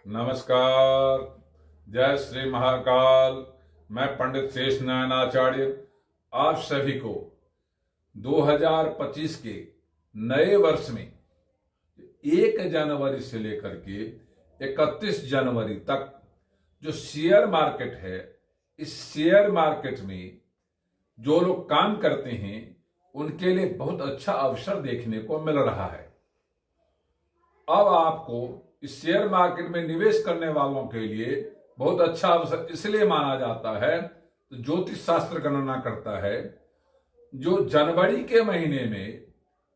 नमस्कार। जय श्री महाकाल। मैं पंडित शेष नारायण आचार्य आप सभी को 2025 के नए वर्ष में 1 जनवरी से लेकर के 31 जनवरी तक जो शेयर मार्केट है, इस शेयर मार्केट में जो लोग काम करते हैं उनके लिए बहुत अच्छा अवसर देखने को मिल रहा है। अब आपको इस शेयर मार्केट में निवेश करने वालों के लिए बहुत अच्छा अवसर इसलिए माना जाता है, तो ज्योतिष शास्त्र गणना करता है जो जनवरी के महीने में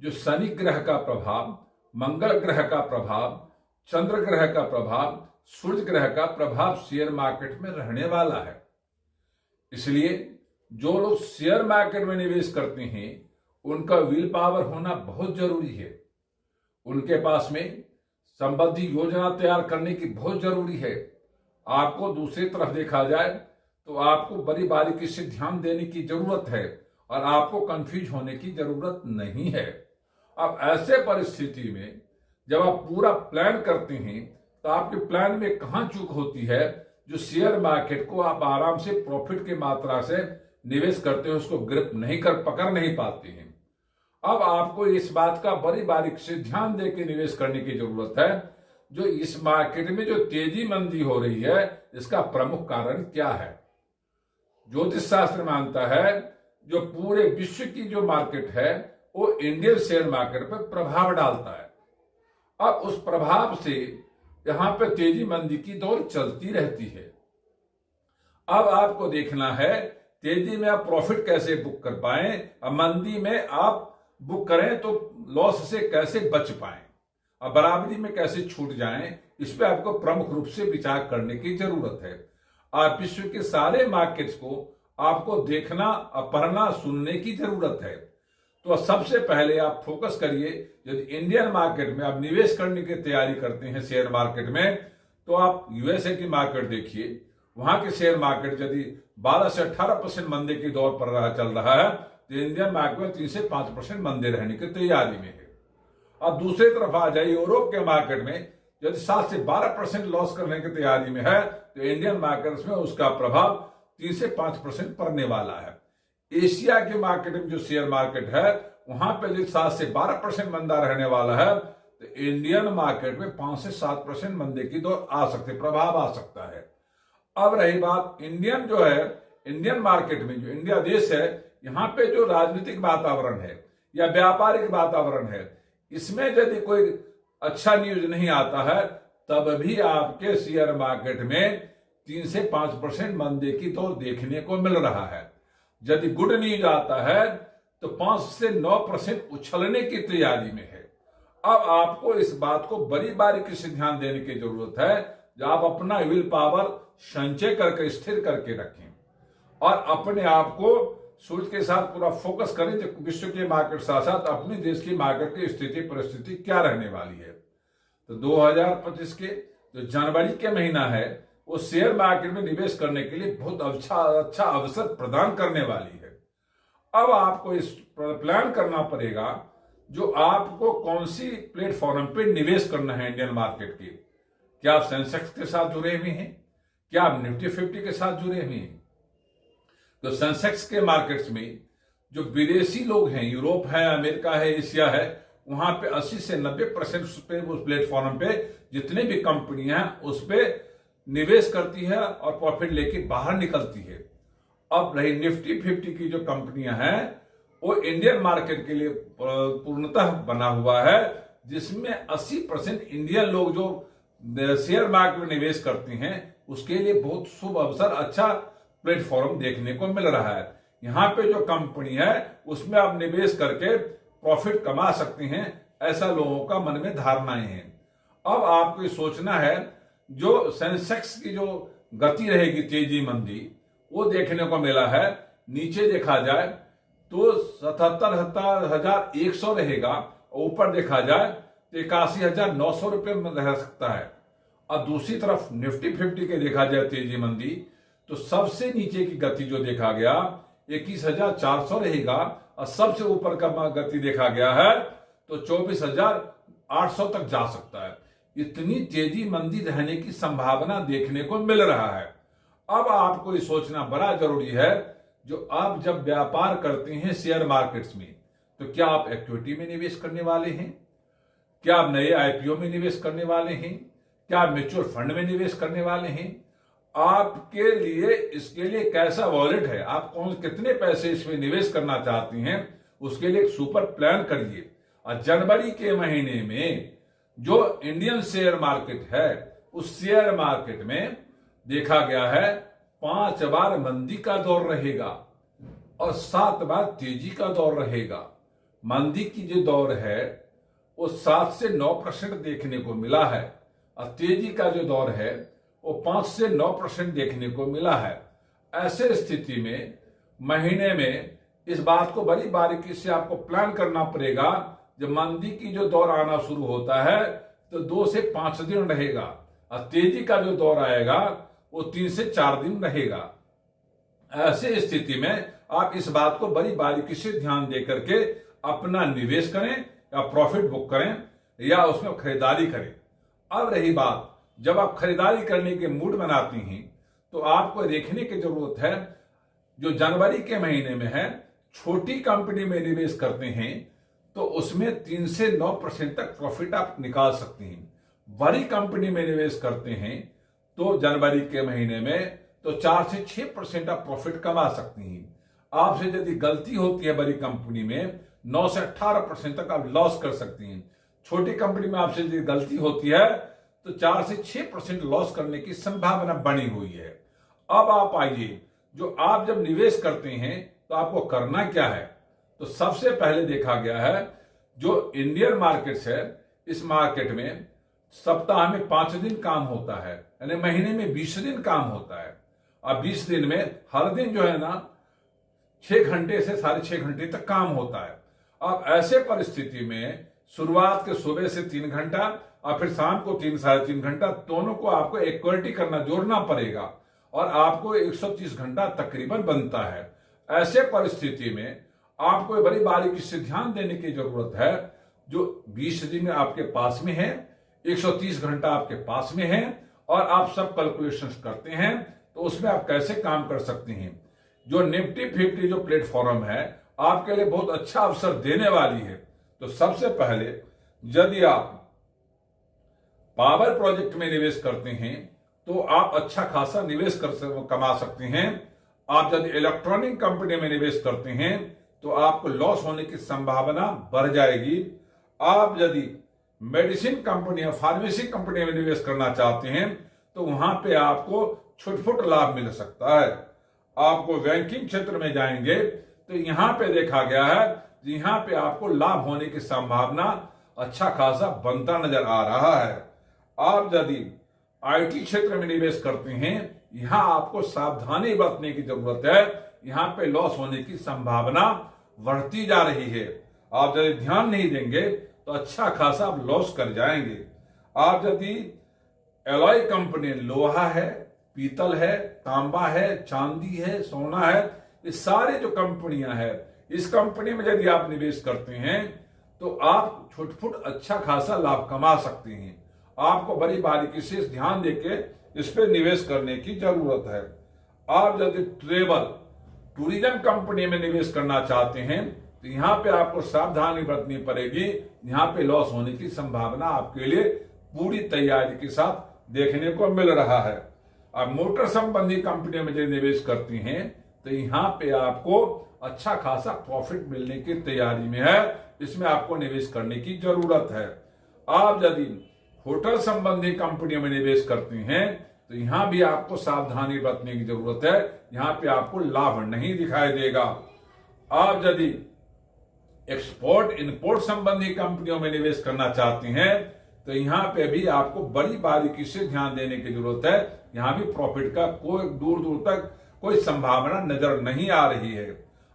जो शनि ग्रह का प्रभाव, मंगल ग्रह का प्रभाव, चंद्र ग्रह का प्रभाव, सूर्य ग्रह का प्रभाव शेयर मार्केट में रहने वाला है। इसलिए जो लोग शेयर मार्केट में निवेश करते हैं उनका विल पावर होना बहुत जरूरी है। उनके पास में संबंधी योजना तैयार करने की बहुत जरूरी है। आपको दूसरी तरफ देखा जाए तो आपको बड़ी बारीकी से ध्यान देने की जरूरत है और आपको कंफ्यूज होने की जरूरत नहीं है। अब ऐसे परिस्थिति में जब आप पूरा प्लान करते हैं तो आपके प्लान में कहां चूक होती है, जो शेयर मार्केट को आप आराम से प्रॉफिट की मात्रा से निवेश करते हैं उसको ग्रिप नहीं कर पकड़ नहीं पाते हैं। अब आपको इस बात का बड़ी बारीकी से ध्यान देकर निवेश करने की जरूरत है, जो इस मार्केट में जो तेजी मंदी हो रही है इसका प्रमुख कारण क्या है। ज्योतिष शास्त्र मानता है जो पूरे विश्व की जो मार्केट है वो इंडियन शेयर मार्केट पर प्रभाव डालता है। अब उस प्रभाव से यहां पे तेजी मंदी की दौर चलती रहती है। अब आपको देखना है तेजी में आप प्रॉफिट कैसे बुक कर पाएं और मंदी में आप बुक करें तो लॉस से कैसे बच पाएं और बराबरी में कैसे छूट जाएं, इस पे आपको प्रमुख रूप से विचार करने की जरूरत है। आप विश्व के सारे मार्केट्स को आपको देखना और पढ़ना सुनने की जरूरत है। तो सबसे पहले आप फोकस करिए, यदि इंडियन मार्केट में आप निवेश करने की तैयारी करते हैं शेयर मार्केट में, तो आप यूएसए की मार्केट देखिए। वहां के शेयर मार्केट यदि 12 से 18% मंदी की दौर पर चल रहा है तो इंडियन मार्केट में 3 से 5% मंदी रहने की तैयारी में है। अब दूसरी तरफ आ जाए यूरोप के मार्केट में, यदि 7 से 12% लॉस करने की तैयारी में है तो इंडियन मार्केट में उसका प्रभाव 3 से 5% पड़ने वाला है। एशिया के मार्केट में जो शेयर मार्केट है वहां पे यदि 7 से 12% मंदा रहने वाला है तो इंडियन मार्केट में 5 से 7% मंदे की दौर आ सकती, प्रभाव आ सकता है। अब रही बात इंडियन जो है, इंडियन मार्केट में जो इंडिया देश है, यहाँ पे जो राजनीतिक वातावरण है या व्यापारिक वातावरण है, इसमें यदि कोई अच्छा न्यूज नहीं आता है तब भी आपके शेयर मार्केट में 3 से 5% मंदे की दौर देखने को मिल रहा है। यदि गुड न्यूज आता है तो 5 से 9% उछलने की तैयारी में है। अब आपको इस बात को बड़ी बारीकी से ध्यान देने की जरूरत है, जो आप अपना विल पावर संचय करके स्थिर करके रखें और अपने आप को सूर्य के साथ पूरा फोकस करें जो विश्व के मार्केट साथ साथ अपने देश की मार्केट की स्थिति परिस्थिति क्या रहने वाली है। तो 2025 के जो जनवरी के महीना है वो शेयर मार्केट में निवेश करने के लिए बहुत अच्छा अवसर प्रदान करने वाली है। अब आपको इस प्लान करना पड़ेगा जो आपको कौन सी प्लेटफॉर्म पे निवेश करना है इंडियन मार्केट के। क्या आप सेंसेक्स के साथ जुड़े हुए हैं, क्या आप निफ्टी 50 के साथ जुड़े हुए हैं। तो सेंसेक्स के मार्केट्स में जो विदेशी लोग हैं, यूरोप है, अमेरिका है, एशिया है, वहां पे 80 से 90% उस प्लेटफॉर्म पे जितने भी कंपनियां हैं उस पे निवेश करती है और प्रॉफिट लेके बाहर निकलती है। अब रही निफ्टी 50 की जो कंपनियां हैं वो इंडियन मार्केट के लिए पूर्णतः बना हुआ है, जिसमें 80% इंडियन लोग जो शेयर मार्केट में निवेश करते हैं उसके लिए बहुत शुभ अवसर, अच्छा प्लेटफॉर्म देखने को मिल रहा है। यहां पे जो कंपनी है उसमें आप निवेश करके प्रॉफिट कमा सकते हैं, ऐसा लोगों का मन में धारणाएं हैं। अब आपको सोचना है जो सेंसेक्स की जो गति रहेगी तेजी मंदी वो देखने को मिला है। नीचे देखा जाए तो 77,100 रहेगा, ऊपर देखा जाए तो 81,900 रुपये में रह सकता है। और दूसरी तरफ निफ्टी 50 के देखा जाए तेजी मंदी तो सबसे नीचे की गति जो देखा गया 21,400 रहेगा और सबसे ऊपर का गति देखा गया है तो 24,800 तक जा सकता है। इतनी तेजी मंदी रहने की संभावना देखने को मिल रहा है। अब आपको ये सोचना बड़ा जरूरी है, जो आप जब व्यापार करते हैं शेयर मार्केट्स में, तो क्या आप इक्विटी में निवेश करने वाले हैं, क्या आप नए आईपीओ में निवेश करने वाले हैं, क्या आप म्यूचुअल फंड में निवेश करने वाले हैं? आपके लिए इसके लिए कैसा वॉलेट है, आप कौन कितने पैसे इसमें निवेश करना चाहते हैं, उसके लिए एक सुपर प्लान करिए। और जनवरी के महीने में जो इंडियन शेयर मार्केट है, उस शेयर मार्केट में देखा गया है 5 बार मंदी का दौर रहेगा और 7 बार तेजी का दौर रहेगा। मंदी की जो दौर है वो 7 से 9% देखने को मिला है और तेजी का जो दौर है वो 5 से 9% देखने को मिला है। ऐसे स्थिति में महीने में इस बात को बड़ी बारीकी से आपको प्लान करना पड़ेगा। जब मंदी की जो दौर आना शुरू होता है तो 2 से 5 दिन रहेगा और तेजी का जो दौर आएगा वो 3 से 4 दिन रहेगा। ऐसे स्थिति में आप इस बात को बड़ी बारीकी से ध्यान दे करके अपना निवेश करें या प्रॉफिट बुक करें या उसमें खरीदारी करें। अब रही बात, जब आप खरीदारी करने के मूड बनाते हैं तो आपको देखने की जरूरत है, जो जनवरी के महीने में है, छोटी कंपनी में निवेश करते हैं तो उसमें 3 से 9% तक प्रॉफिट आप निकाल सकते हैं। बड़ी कंपनी में निवेश करते हैं तो जनवरी के महीने में तो 4 से 6% आप प्रॉफिट कमा सकते हैं। आपसे यदि गलती होती है बड़ी कंपनी में 9 से 18% तक आप लॉस कर सकते हैं। छोटी कंपनी में आपसे यदि गलती होती है तो 4 से 6% लॉस करने की संभावना बनी हुई है। अब आप आइए, जो आप जब निवेश करते हैं तो आपको करना क्या है। तो सबसे पहले देखा गया है, जो इंडियन मार्केट्स है, इस मार्केट में सप्ताह में 5 दिन काम होता है, यानी महीने में 20 दिन काम होता है। अब 20 दिन में हर दिन जो है ना 6 घंटे से 6.5 घंटे तक काम होता है। अब ऐसे परिस्थिति में शुरुआत के सुबह से 3 घंटा और फिर शाम को 3-3.5 घंटा, दोनों को आपको इक्वलिटी करना, जोड़ना पड़ेगा और आपको 130 घंटा तकरीबन बनता है। ऐसे परिस्थिति में आपको बड़ी बारीकी से ध्यान देने की जरूरत है। जो 20 दिन आपके पास में है, 130 घंटा आपके पास में है और आप सब कैलकुलेशंस करते हैं, तो उसमें आप कैसे काम कर सकते हैं। जो निफ्टी 50 जो प्लेटफॉर्म है आपके लिए बहुत अच्छा अवसर देने वाली है। तो सबसे पहले यदि आप पावर प्रोजेक्ट में निवेश करते हैं तो आप अच्छा खासा निवेश कमा सकते हैं। आप यदि इलेक्ट्रॉनिक कंपनी में निवेश करते हैं तो आपको लॉस होने की संभावना बढ़ जाएगी। आप यदि मेडिसिन कंपनी या फार्मेसी कंपनी में निवेश करना चाहते हैं तो वहां पे आपको छुटपुट लाभ मिल सकता है। आपको बैंकिंग क्षेत्र में जाएंगे तो यहां पे देखा गया है, यहां पे आपको लाभ होने की संभावना अच्छा खासा बनता नजर आ रहा है। आप यदि आईटी क्षेत्र में निवेश करते हैं, यहां आपको सावधानी बरतने की जरूरत है। यहां पे लॉस होने की संभावना बढ़ती जा रही है। आप यदि ध्यान नहीं देंगे तो अच्छा खासा आप लॉस कर जाएंगे। आप यदि एलॉय कंपनी, लोहा है, पीतल है, तांबा है, चांदी है, सोना है, ये सारे जो कंपनियां हैं, इस कंपनी में यदि आप निवेश करते हैं तो आप छुटपुट अच्छा खासा लाभ कमा सकते हैं। आपको बड़ी बारीकी से ध्यान देके इस पे निवेश करने की जरूरत है। आप यदि टूरिज्म कंपनी में निवेश करना चाहते हैं तो यहां पे आपको सावधानी बरतनी पड़ेगी। यहां पे लॉस होने की संभावना आपके लिए पूरी तैयारी के साथ देखने को मिल रहा है। अब मोटर संबंधी कंपनियों में यदि निवेश करती हैं तो यहां पे आपको अच्छा खासा प्रॉफिट मिलने की तैयारी में है। इसमें आपको निवेश करने की जरूरत है। आप यदि होटल संबंधी कंपनियों में निवेश करते हैं तो यहां भी आपको सावधानी बरतने की जरूरत है। यहां पे आपको लाभ नहीं दिखाई देगा। आप यदि एक्सपोर्ट इंपोर्ट संबंधी कंपनियों में निवेश करना चाहते हैं तो यहां पे भी आपको बड़ी बारीकी से ध्यान देने की जरूरत है। यहां भी प्रॉफिट का कोई दूर दूर तक कोई संभावना नजर नहीं आ रही है।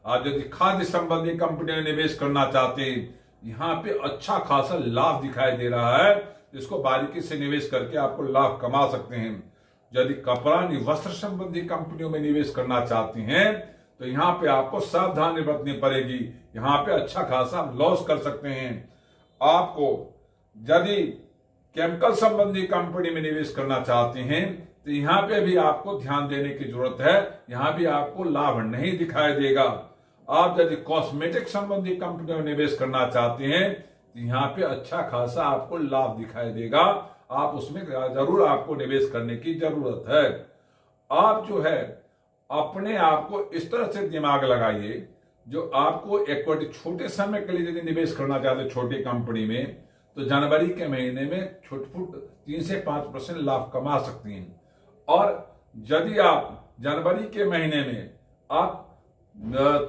आप यदि खाद्य संबंधी कंपनियों में निवेश करना चाहते हैं, यहां पे अच्छा खासा लाभ दिखाई दे रहा है। इसको बारीकी से निवेश करके आपको लाभ कमा सकते हैं। यदि कपड़ा वस्त्र संबंधी कंपनियों में निवेश करना चाहते हैं तो यहां पे आपको सावधानी बरतनी पड़ेगी। यहां पे अच्छा खासा लॉस कर सकते हैं। आपको यदि केमिकल संबंधी कंपनी में निवेश करना चाहते हैं तो यहां पे भी आपको ध्यान देने की जरूरत है, यहां भी आपको लाभ नहीं दिखाई देगा। आप यदि कॉस्मेटिक संबंधी कंपनी में निवेश करना चाहते हैं तो यहां पे अच्छा खासा आपको लाभ दिखाई देगा, आप उसमें जरूर आपको निवेश करने की जरूरत है। आप जो है अपने आप को इस तरह से दिमाग लगाइए, जो आपको इक्विटी छोटे समय के लिए यदि निवेश करना चाहते हैं छोटी कंपनी में, तो जनवरी के महीने में छोट-फुट 3 से 5% लाभ कमा सकती हैं। और यदि आप जनवरी के महीने में आप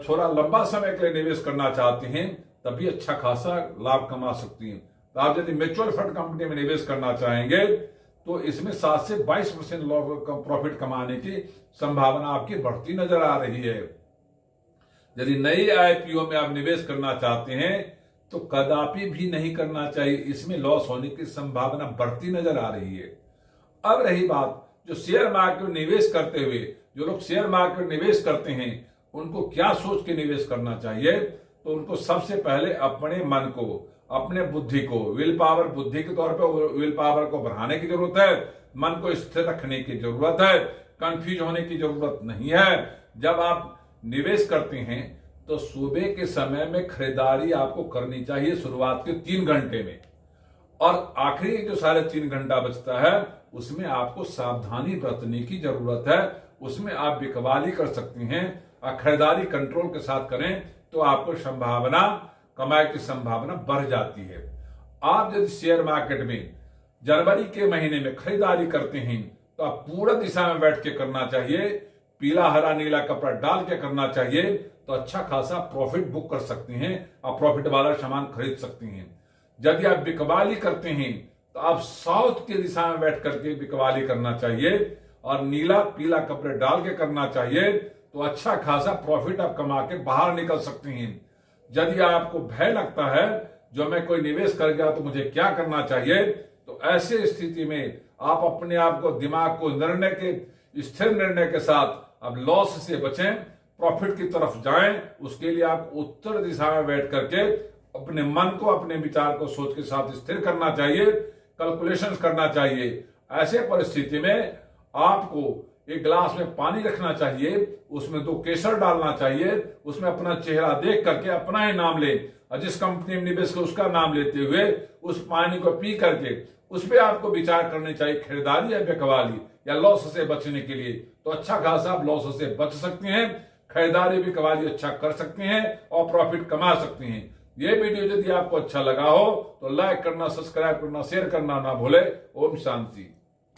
थोड़ा लंबा समय के लिए निवेश करना चाहते हैं तभी अच्छा खासा लाभ कमा सकती हैं। तो आप यदि म्यूचुअल फंड कंपनी में निवेश करना चाहेंगे तो इसमें 7 से 22% प्रॉफिट कमाने की संभावना आपकी बढ़ती नजर आ रही है। यदि नई आईपीओ में आप निवेश करना चाहते हैं तो कदापि भी नहीं करना चाहिए, इसमें लॉस होने की संभावना बढ़ती नजर आ रही है। अब रही बात जो शेयर मार्केट में निवेश करते हुए, जो लोग शेयर मार्केट में निवेश करते हैं उनको क्या सोच के निवेश करना चाहिए, तो उनको सबसे पहले अपने मन को, अपने बुद्धि को, विल पावर, बुद्धि के तौर पर विल पावर को बढ़ाने की जरूरत है, मन को स्थिर रखने की जरूरत है, कंफ्यूज होने की जरूरत नहीं है। जब आप निवेश करते हैं तो सुबह के समय में खरीदारी आपको करनी चाहिए शुरुआत के 3 घंटे में, और आखिरी जो 3.5 घंटा बचता है उसमें आपको सावधानी बरतने की जरूरत है, उसमें आप बिकवाली कर सकते हैं। खरीदारी कंट्रोल के साथ करें तो आपको संभावना, कमाई की संभावना बढ़ जाती है। आप यदि शेयर मार्केट में जनवरी के महीने में खरीदारी करते हैं तो आप पूरा दिशा में बैठ के करना चाहिए, पीला हरा नीला कपड़ा डाल के करना चाहिए, तो अच्छा खासा प्रॉफिट बुक कर सकते हैं और प्रॉफिट वाला सामान खरीद सकते हैं। यदि आप बिकवाली करते हैं तो आप साउथ की दिशा में बैठ करके बिकवाली करना चाहिए और नीला पीला कपड़े डाल के करना चाहिए, तो अच्छा खासा प्रॉफिट आप कमा के बाहर निकल सकते हैं। यदि आपको भय लगता है जो मैं कोई निवेश कर गया तो मुझे क्या करना चाहिए, तो ऐसे स्थिति में आप अपने आप को, दिमाग को स्थिर निर्णय के साथ अब लॉस से बचें, प्रॉफिट की तरफ जाएं। उसके लिए आप उत्तर दिशा में बैठ करके अपने मन को, अपने विचार को सोच के साथ स्थिर करना चाहिए, कैलकुलेशंस करना चाहिए। ऐसे परिस्थिति में आपको एक गिलास में पानी रखना चाहिए, उसमें 2 केसर डालना चाहिए, उसमें अपना चेहरा देख करके अपना ही नाम ले, और जिस कंपनी में निवेश कर उसका नाम लेते हुए उस पानी को पी करके उस पर आपको विचार करनी चाहिए खरीदारी या बिकवाली या लॉस से बचने के लिए। तो अच्छा खासा आप लॉस से बच सकते हैं, खरीदारी बिकवाली अच्छा कर सकते हैं और प्रॉफिट कमा सकते हैं। ये वीडियो यदि आपको अच्छा लगा हो तो लाइक करना, सब्सक्राइब करना, शेयर करना ना भूले। ओम शांति।